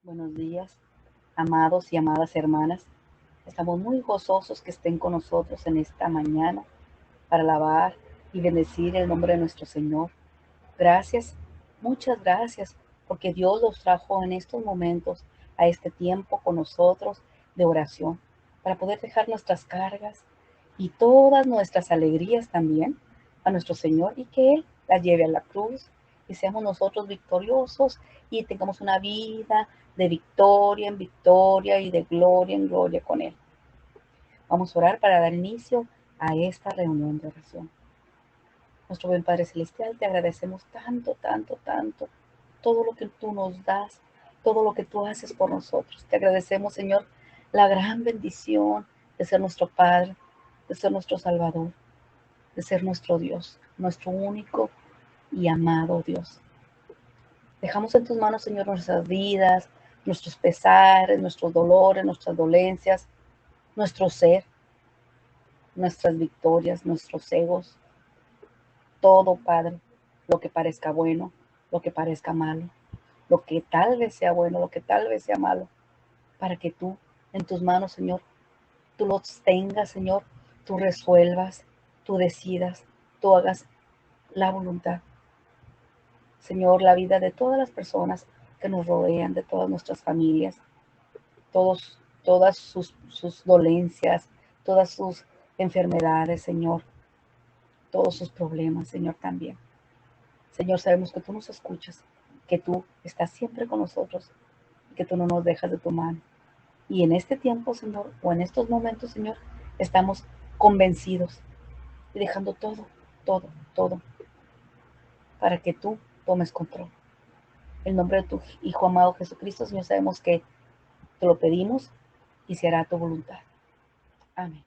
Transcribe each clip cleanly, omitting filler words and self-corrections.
Buenos días, amados y amadas hermanas. Estamos muy gozosos que estén con nosotros en esta mañana para alabar y bendecir el nombre de nuestro Señor. Gracias, muchas gracias, porque Dios los trajo en estos momentos a este tiempo con nosotros de oración, para poder dejar nuestras cargas y todas nuestras alegrías también a nuestro Señor y que Él las lleve a la cruz y seamos nosotros victoriosos y tengamos una vida de victoria en victoria y de gloria en gloria con Él. Vamos a orar para dar inicio a esta reunión de oración. Nuestro buen Padre Celestial, te agradecemos tanto, tanto, tanto todo lo que tú nos das, todo lo que tú haces por nosotros. Te agradecemos, Señor, la gran bendición de ser nuestro Padre, de ser nuestro Salvador, de ser nuestro Dios, nuestro único y amado Dios. Dejamos en tus manos, Señor, nuestras vidas, nuestros pesares, nuestros dolores, nuestras dolencias, nuestro ser, nuestras victorias, nuestros egos, todo, Padre, lo que parezca bueno, lo que parezca malo, lo que tal vez sea bueno, lo que tal vez sea malo, para que tú, en tus manos, Señor, tú los tengas, Señor, tú resuelvas, tú decidas, tú hagas la voluntad. Señor, la vida de todas las personas que nos rodean, de todas nuestras familias, todas sus dolencias, todas sus enfermedades, Señor, todos sus problemas, Señor, también. Señor, sabemos que tú nos escuchas, que tú estás siempre con nosotros, que tú no nos dejas de tu mano. Y en este tiempo, Señor, o en estos momentos, Señor, estamos convencidos y dejando todo, todo, todo, para que tú tomes control. En el nombre de tu Hijo amado Jesucristo, Señor, sabemos que te lo pedimos y se hará tu voluntad. Amén.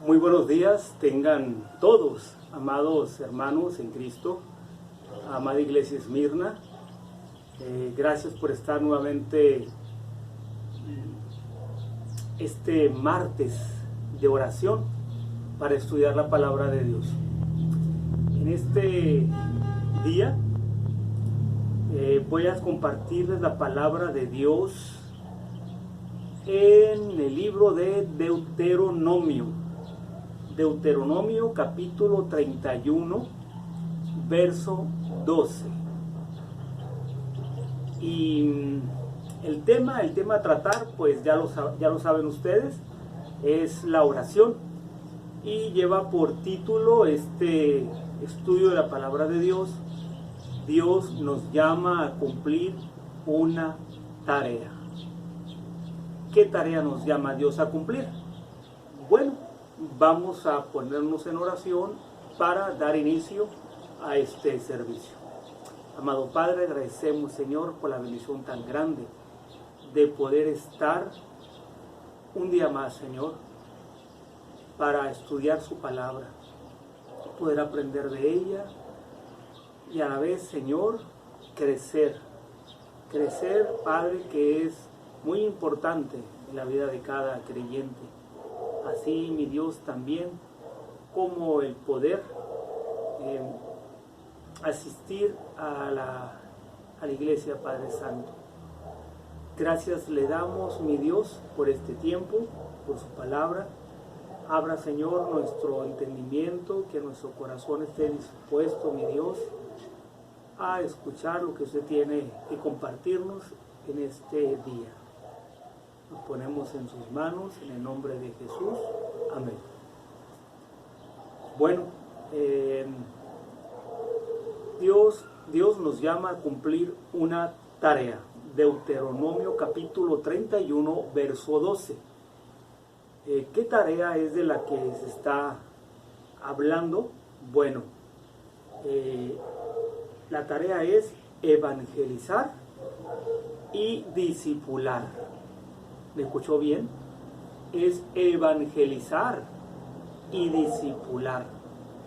Muy buenos días, tengan todos, amados hermanos en Cristo, amada Iglesia Esmirna. Gracias por estar nuevamente este martes de oración. para estudiar la palabra de Dios. En este día voy a compartirles la palabra de Dios en el libro de Deuteronomio. Deuteronomio capítulo 31, verso 12. Y el tema a tratar, pues ya lo saben ustedes, es la oración. Y lleva por título este estudio de la palabra de Dios. Dios nos llama a cumplir una tarea. ¿Qué tarea nos llama Dios a cumplir? Bueno, vamos a ponernos en oración para dar inicio a este servicio. Amado Padre, agradecemos, Señor, por la bendición tan grande de poder estar un día más, Señor, para estudiar su palabra, poder aprender de ella y a la vez, Señor, crecer, Padre, que es muy importante en la vida de cada creyente. Así, mi Dios, también como el poder asistir a la iglesia, Padre Santo. Gracias le damos, mi Dios, por este tiempo, por su palabra. Abra, Señor, nuestro entendimiento, que nuestro corazón esté dispuesto, mi Dios, a escuchar lo que usted tiene que compartirnos en este día. Nos ponemos en sus manos, en el nombre de Jesús. Amén. Bueno, Dios nos llama a cumplir una tarea. Deuteronomio capítulo 31, verso 12. ¿Qué tarea es de la que se está hablando? Bueno, la tarea es evangelizar y discipular. ¿Me escuchó bien? Es evangelizar y discipular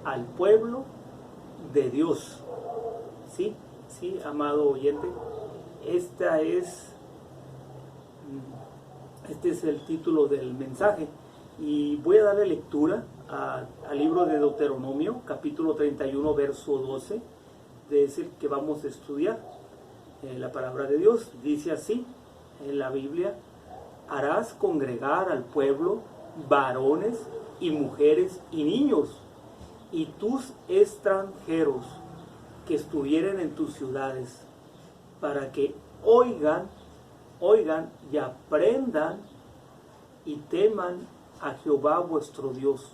al pueblo de Dios. ¿Sí? ¿Sí, amado oyente? Este es el título del mensaje. Y voy a darle lectura al libro de Deuteronomio, capítulo 31, verso 12. Es el que vamos a estudiar. La palabra de Dios dice así en la Biblia: harás congregar al pueblo, varones y mujeres y niños, y tus extranjeros que estuvieren en tus ciudades, para que oigan y aprendan y teman a Jehová vuestro Dios,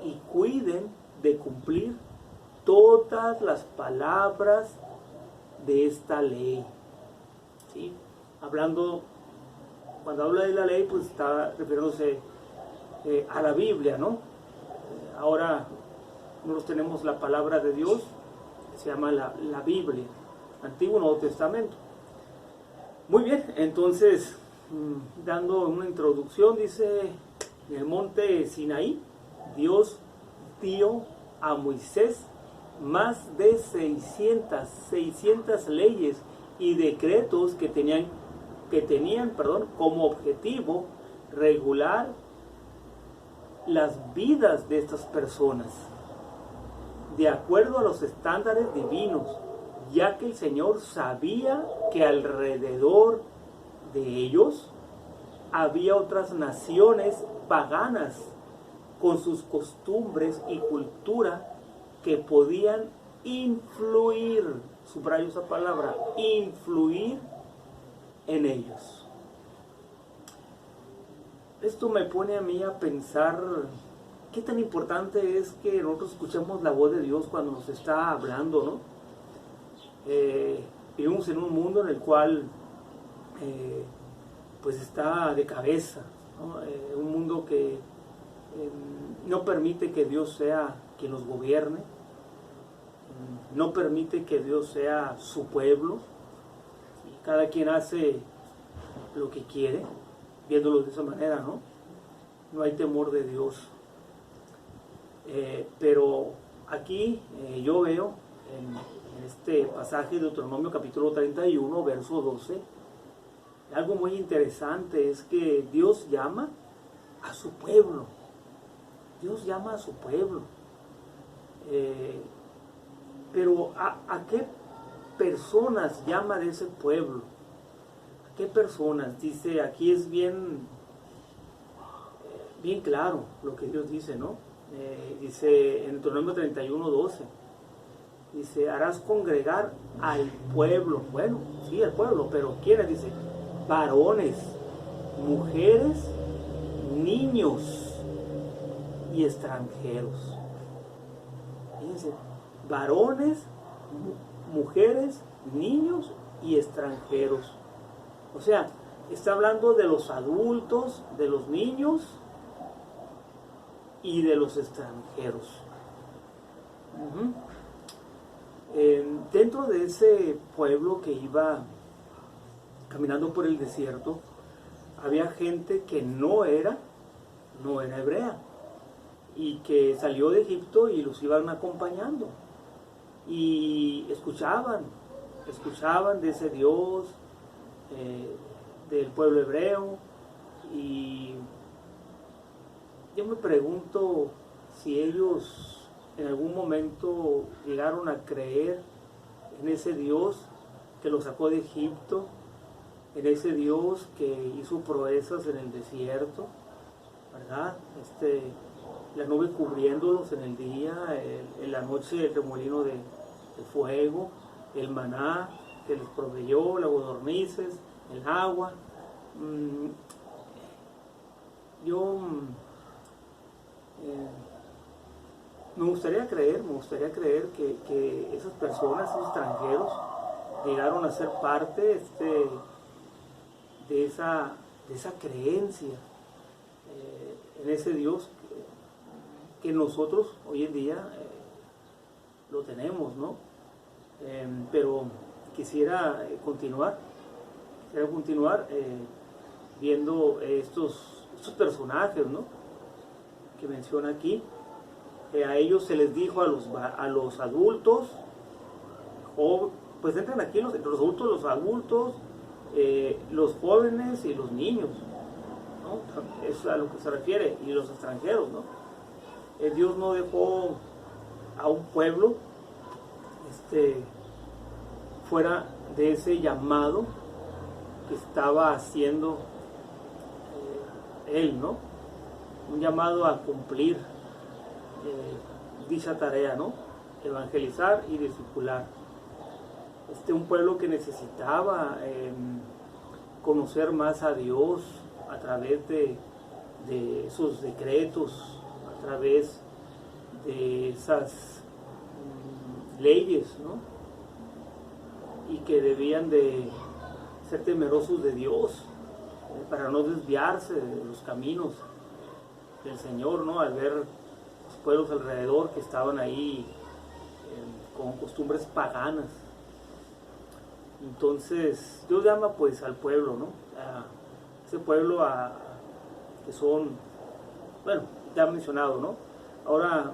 y cuiden de cumplir todas las palabras de esta ley. ¿Sí? Cuando habla de la ley, pues está refiriéndose a la Biblia, ¿no? Ahora nosotros tenemos la palabra de Dios, que se llama la Biblia, Antiguo y Nuevo Testamento. Muy bien, entonces, dando una introducción, dice: en el monte Sinaí, Dios dio a Moisés más de 600 leyes y decretos que tenían como objetivo regular las vidas de estas personas de acuerdo a los estándares divinos, ya que el Señor sabía que alrededor de ellos había otras naciones paganas con sus costumbres y cultura que podían influir, subrayo esa palabra, influir en ellos. Esto me pone a mí a pensar qué tan importante es que nosotros escuchemos la voz de Dios cuando nos está hablando, ¿no? Vivimos en un mundo en el cual pues está de cabeza, ¿no? Un mundo que no permite que Dios sea quien los gobierne, no permite que Dios sea su pueblo. Cada quien hace lo que quiere, viéndolo de esa manera, ¿no? No hay temor de Dios. Pero aquí yo veo en este pasaje de Deuteronomio capítulo 31, verso 12, algo muy interesante, es que Dios llama a su pueblo. Dios llama a su pueblo. Pero ¿a qué personas llama de ese pueblo? ¿A qué personas? Dice, aquí es bien claro lo que Dios dice, ¿no? Dice en Deuteronomio 31:12, dice, harás congregar al pueblo. Bueno, sí, al pueblo, pero ¿quiénes? Dice, varones, mujeres, niños y extranjeros. Fíjense, varones, mujeres, niños y extranjeros. O sea, está hablando de los adultos, de los niños y de los extranjeros. Dentro de ese pueblo que iba caminando por el desierto, había gente que no era hebrea y que salió de Egipto y los iban acompañando y escuchaban de ese Dios, del pueblo hebreo. Y yo me pregunto si ellos en algún momento llegaron a creer en ese Dios que los sacó de Egipto, en ese Dios que hizo proezas en el desierto, ¿verdad? La nube cubriéndolos en el día, en la noche el remolino de fuego, el maná que les proveyó, las codornices, el agua. Me gustaría creer que esas personas, esos extranjeros, llegaron a ser parte de esa creencia en ese Dios que nosotros hoy en día lo tenemos, ¿no? Pero quisiera continuar viendo estos personajes, ¿no?, que menciona aquí. A ellos se les dijo a los adultos, pues entran aquí entre los adultos, los jóvenes y los niños, ¿no? Es a lo que se refiere, y los extranjeros, ¿no? Dios no dejó a un pueblo fuera de ese llamado que estaba haciendo Él, ¿no? Un llamado a cumplir dicha tarea, ¿no? Evangelizar y discipular. Un pueblo que necesitaba conocer más a Dios a través de sus decretos, a través de esas leyes, ¿no? Y que debían de ser temerosos de Dios para no desviarse de los caminos del Señor, ¿no? Al ver los pueblos alrededor que estaban ahí con costumbres paganas. Entonces Dios llama pues al pueblo, ¿no? A ese pueblo que son, bueno, ya mencionado, ¿no? Ahora,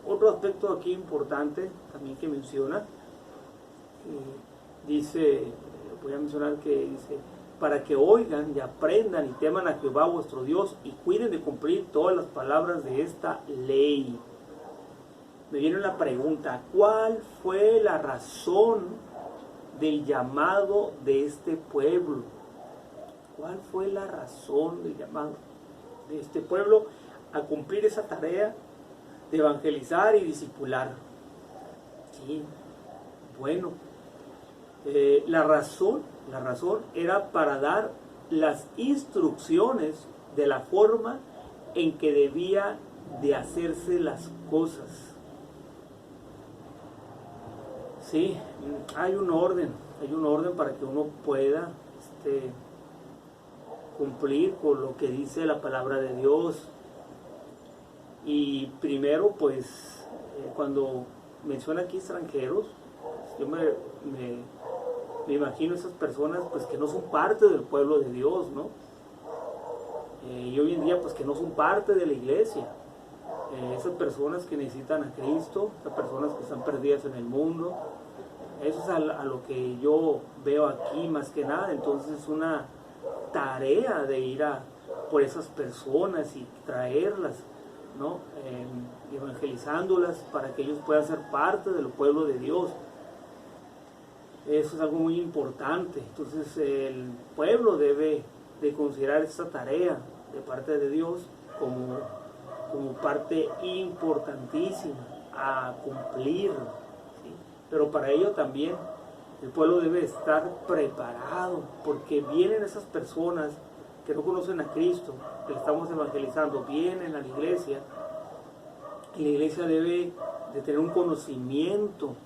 otro aspecto aquí importante también que menciona, dice, voy a mencionar que dice, para que oigan y aprendan y teman a Jehová vuestro Dios y cuiden de cumplir todas las palabras de esta ley. Me viene la pregunta, ¿cuál fue la razón del llamado de este pueblo? ¿Cuál fue la razón del llamado de este pueblo a cumplir esa tarea de evangelizar y discipular? Sí, bueno, la razón era para dar las instrucciones de la forma en que debía de hacerse las cosas. Sí, hay un orden para que uno pueda cumplir con lo que dice la palabra de Dios. Y primero, pues, cuando menciona aquí extranjeros, yo me imagino esas personas pues que no son parte del pueblo de Dios, ¿no? Y hoy en día pues que no son parte de la iglesia. Esas personas que necesitan a Cristo, esas personas que están perdidas en el mundo, eso es a lo que yo veo aquí más que nada. Entonces es una tarea de ir por esas personas y traerlas ¿no? Evangelizándolas para que ellos puedan ser parte del pueblo de Dios. Eso es algo muy importante. Entonces el pueblo debe de considerar esta tarea de parte de Dios como parte importantísima a cumplir, ¿sí? Pero para ello también el pueblo debe estar preparado, porque vienen esas personas que no conocen a Cristo, que le estamos evangelizando, vienen a la iglesia, y la iglesia debe de tener un conocimiento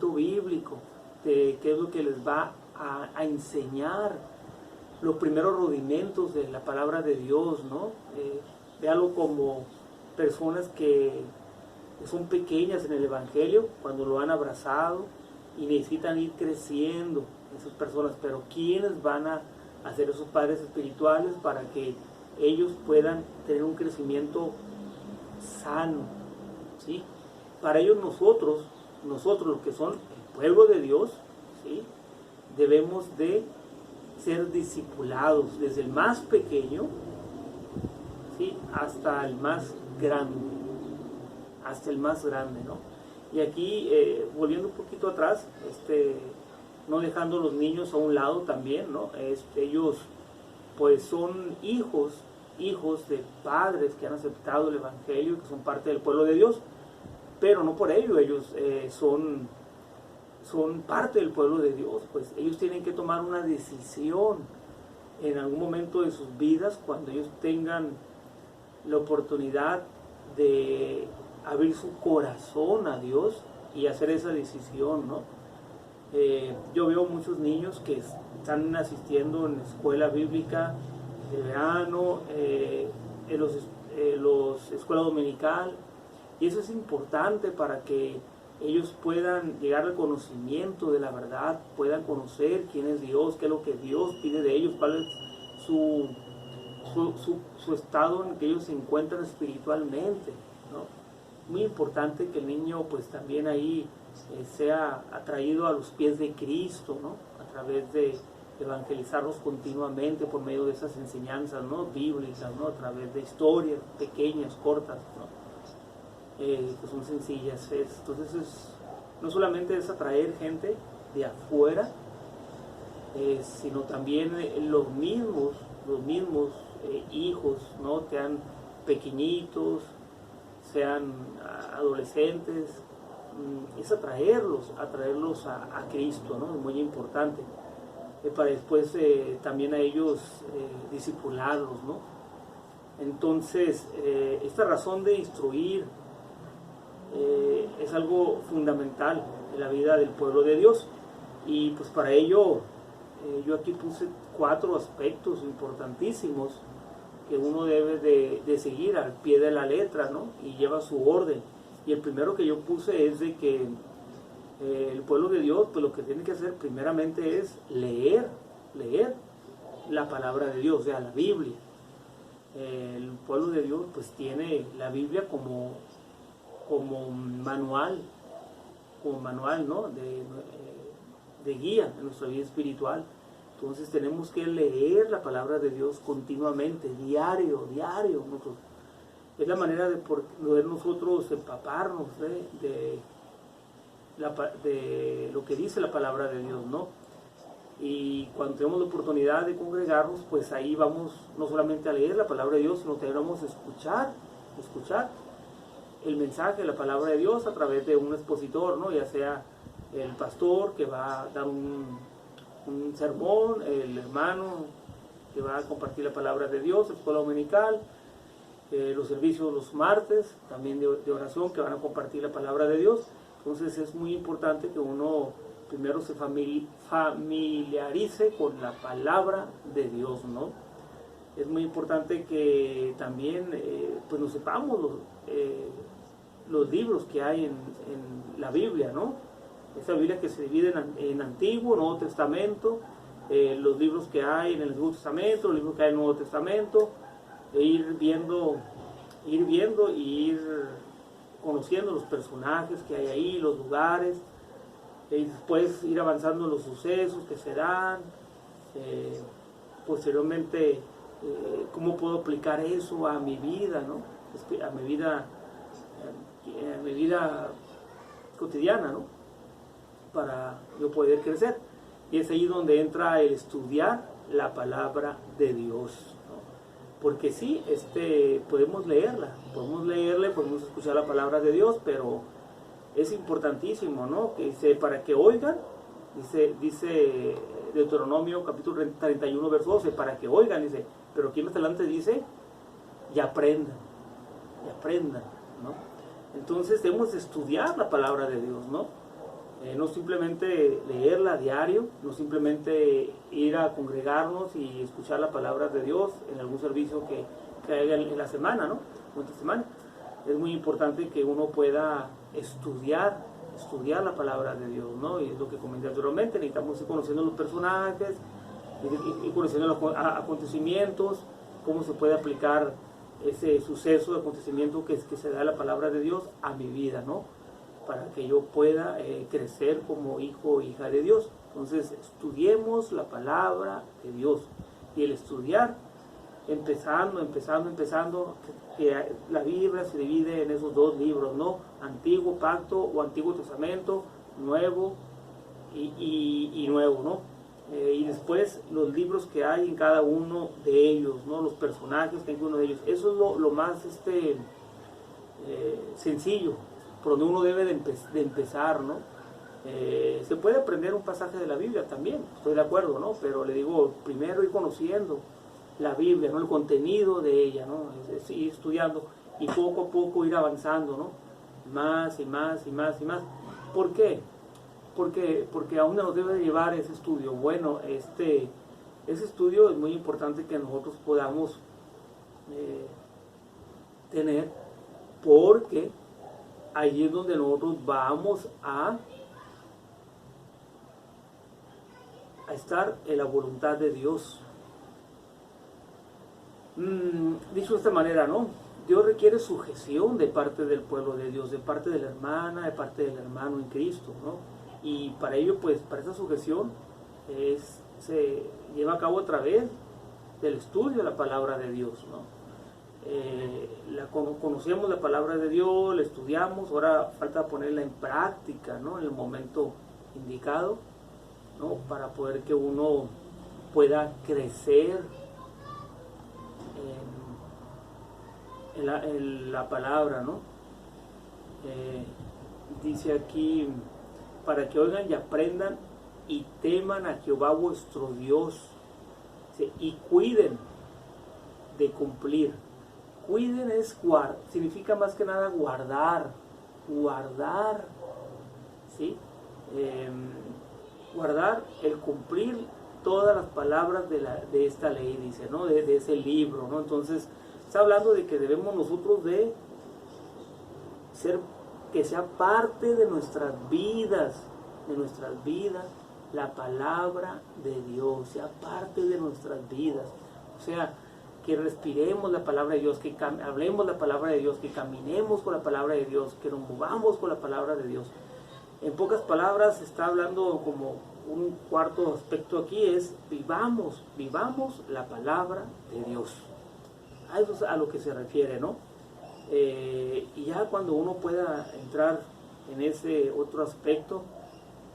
bíblico de qué es lo que les va a enseñar, los primeros rudimentos de la palabra de Dios, ¿no? Véalo como personas que son pequeñas en el Evangelio, cuando lo han abrazado y necesitan ir creciendo esas personas, pero ¿quiénes van a hacer esos padres espirituales para que ellos puedan tener un crecimiento sano? ¿Sí? Para ellos nosotros los que son el pueblo de Dios, ¿sí? Debemos de ser discipulados desde el más pequeño, ¿sí? Hasta el más grande, ¿no? Y aquí, volviendo un poquito atrás, no dejando los niños a un lado también, ¿no? Ellos pues son hijos de padres que han aceptado el Evangelio, que son parte del pueblo de Dios, pero no por ello ellos son parte del pueblo de Dios. Pues ellos tienen que tomar una decisión en algún momento de sus vidas, cuando ellos tengan la oportunidad de abrir su corazón a Dios y hacer esa decisión, ¿no? Yo veo muchos niños que están asistiendo en escuela bíblica de verano, en los escuela dominical, y eso es importante para que ellos puedan llegar al conocimiento de la verdad, puedan conocer quién es Dios, qué es lo que Dios pide de ellos, cuál es su estado en que ellos se encuentran espiritualmente, ¿no? Muy importante que el niño pues también ahí sea atraído a los pies de Cristo, ¿no? A través de evangelizarlos continuamente por medio de esas enseñanzas, ¿no? Bíblicas, ¿no? A través de historias pequeñas, cortas, ¿no? Que son sencillas. Entonces no solamente es atraer gente de afuera, sino también los mismos hijos, ¿no? Sean pequeñitos, sean adolescentes, es atraerlos a Cristo, ¿no? Es muy importante, para después también a ellos discipularlos, ¿no? Entonces esta razón de instruir es algo fundamental en la vida del pueblo de Dios, y pues para ello yo aquí puse 4 aspectos importantísimos que uno debe de seguir al pie de la letra, ¿no? Y lleva su orden. Y el primero que yo puse es de que el pueblo de Dios, pues lo que tiene que hacer primeramente es leer la palabra de Dios, o sea, la Biblia. El pueblo de Dios pues tiene la Biblia como manual, ¿no? De guía en nuestra vida espiritual. Entonces tenemos que leer la palabra de Dios continuamente, diario. Nosotros. Es la manera de poder nosotros empaparnos de lo que dice la palabra de Dios, ¿no? Y cuando tenemos la oportunidad de congregarnos, pues ahí vamos no solamente a leer la palabra de Dios, sino que vamos a escuchar el mensaje de la palabra de Dios a través de un expositor, ¿no? Ya sea el pastor que va a dar un sermón, el hermano que va a compartir la palabra de Dios, escuela dominical, los servicios los martes, también de oración, que van a compartir la palabra de Dios. Entonces es muy importante que uno primero se familiarice con la palabra de Dios, ¿no? Es muy importante que también pues nos sepamos los libros que hay en la Biblia, ¿no? Esa Biblia que se divide en Antiguo, Nuevo Testamento, los libros que hay en el Antiguo Testamento, los libros que hay en el Nuevo Testamento, e ir viendo y ir conociendo los personajes que hay ahí, los lugares, y después ir avanzando en los sucesos que se dan, posteriormente cómo puedo aplicar eso a mi vida, ¿no? a mi vida cotidiana, ¿no? Para yo poder crecer. Y es ahí donde entra el estudiar la palabra de Dios, ¿no? Porque sí, podemos leerla, podemos escuchar la palabra de Dios, pero es importantísimo, ¿no? Que dice, para que oigan, dice Deuteronomio capítulo 31, verso 12, para que oigan, dice, pero aquí más adelante dice, y aprendan, ¿no? Entonces debemos estudiar la palabra de Dios, ¿no? No simplemente leerla a diario, no simplemente ir a congregarnos y escuchar la palabra de Dios en algún servicio que haya en la semana, ¿no? O esta semana. Es muy importante que uno pueda estudiar la palabra de Dios, ¿no? Y es lo que comenté anteriormente, necesitamos ir conociendo los personajes, ir conociendo los acontecimientos, cómo se puede aplicar ese suceso, de acontecimiento que se da la palabra de Dios a mi vida, ¿no? Para que yo pueda crecer como hijo o hija de Dios. Entonces, estudiemos la palabra de Dios. Y el estudiar, empezando, que la Biblia se divide en esos dos libros, ¿no? Antiguo Pacto o Antiguo Testamento, Nuevo y Nuevo, ¿no? Y después los libros que hay en cada uno de ellos, ¿no? Los personajes que hay en cada uno de ellos. Eso es lo más sencillo, por donde uno debe de empezar, ¿no? Se puede aprender un pasaje de la Biblia también, estoy de acuerdo, ¿no? Pero le digo, primero ir conociendo la Biblia, ¿no? El contenido de ella, ¿no? Es ir estudiando y poco a poco ir avanzando, ¿no? Más y más. ¿Por qué? Porque a uno nos debe de llevar ese estudio. Bueno, ese estudio es muy importante que nosotros podamos tener, porque ahí es donde nosotros vamos a estar en la voluntad de Dios. Dicho de esta manera, ¿no? Dios requiere sujeción de parte del pueblo de Dios, de parte de la hermana, de parte del hermano en Cristo, ¿no? Y para ello, pues, para esa sujeción se lleva a cabo a través del estudio de la palabra de Dios, ¿no? Conocemos la palabra de Dios, la estudiamos, ahora falta ponerla en práctica, ¿no? En el momento indicado, ¿no? Para poder que uno pueda crecer en la palabra, ¿no? Dice aquí, para que oigan y aprendan y teman a Jehová vuestro Dios, ¿sí? Y cuiden de cumplir. Cuiden significa más que nada guardar, ¿sí? Guardar el cumplir todas las palabras de esta ley, dice, ¿no? De ese libro, ¿no? Entonces, está hablando de que debemos nosotros de que sea parte de nuestras vidas, la palabra de Dios, sea parte de nuestras vidas. O sea, que respiremos la palabra de Dios, que hablemos la palabra de Dios, que caminemos con la palabra de Dios, que nos movamos con la palabra de Dios. En pocas palabras, está hablando como un cuarto aspecto aquí, es vivamos la palabra de Dios. A eso es a lo que se refiere, ¿no? Y ya cuando uno pueda entrar en ese otro aspecto,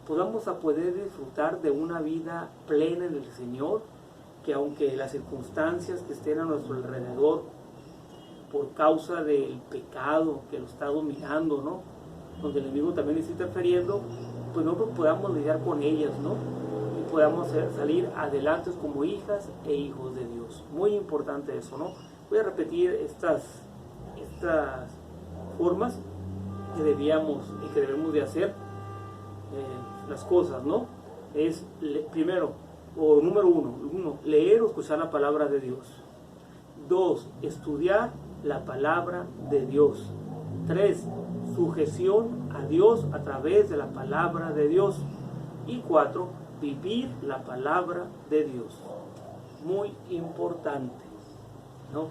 pues vamos a poder disfrutar de una vida plena en el Señor, que aunque las circunstancias que estén a nuestro alrededor, por causa del pecado que lo está dominando, ¿no? Donde el enemigo también está interfiriendo, pues nosotros podamos lidiar con ellas, ¿no? Y podamos salir adelante como hijas e hijos de Dios. Muy importante eso, ¿no? Voy a repetir estas formas que debemos de hacer las cosas, ¿no? Es primero, o número uno, leer o escuchar la palabra de Dios. 2, estudiar la palabra de Dios. 3, sujeción a Dios a través de la palabra de Dios. Y 4, vivir la palabra de Dios. Muy importante, ¿no?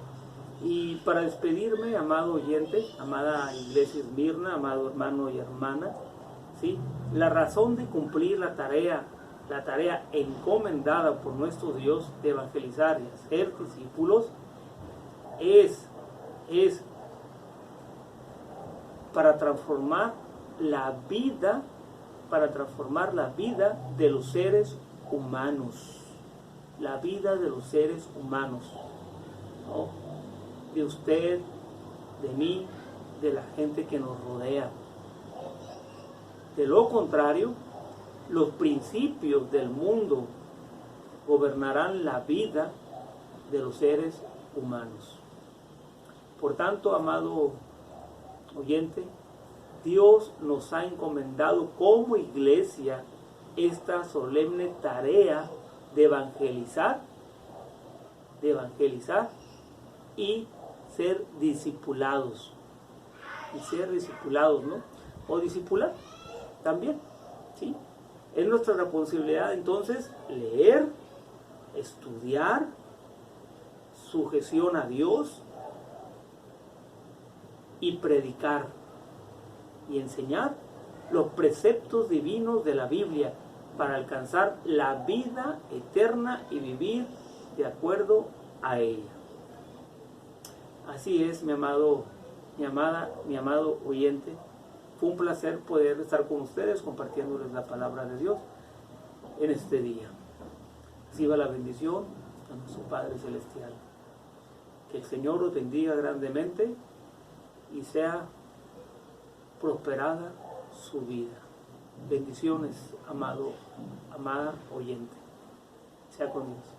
Y para despedirme, amado oyente, amada iglesia Esmirna, amado hermano y hermana, ¿sí? La razón de cumplir la tarea encomendada por nuestro Dios de evangelizar y hacer discípulos es para transformar la vida de los seres humanos. La vida de los seres humanos, ¿no? De usted, de mí, de la gente que nos rodea. De lo contrario, los principios del mundo gobernarán la vida de los seres humanos. Por tanto, amado oyente, Dios nos ha encomendado como iglesia esta solemne tarea de evangelizar y ser discipulados. ¿No? O discipular también, ¿sí? Es nuestra responsabilidad entonces leer, estudiar, sujeción a Dios y predicar y enseñar los preceptos divinos de la Biblia para alcanzar la vida eterna y vivir de acuerdo a ella. Así es, mi amado oyente. Fue un placer poder estar con ustedes compartiéndoles la palabra de Dios en este día. Reciba la bendición de nuestro Padre Celestial. Que el Señor os bendiga grandemente y sea prosperada su vida. Bendiciones, amada oyente. Sea con Dios.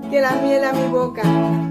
Que la miel a mi boca.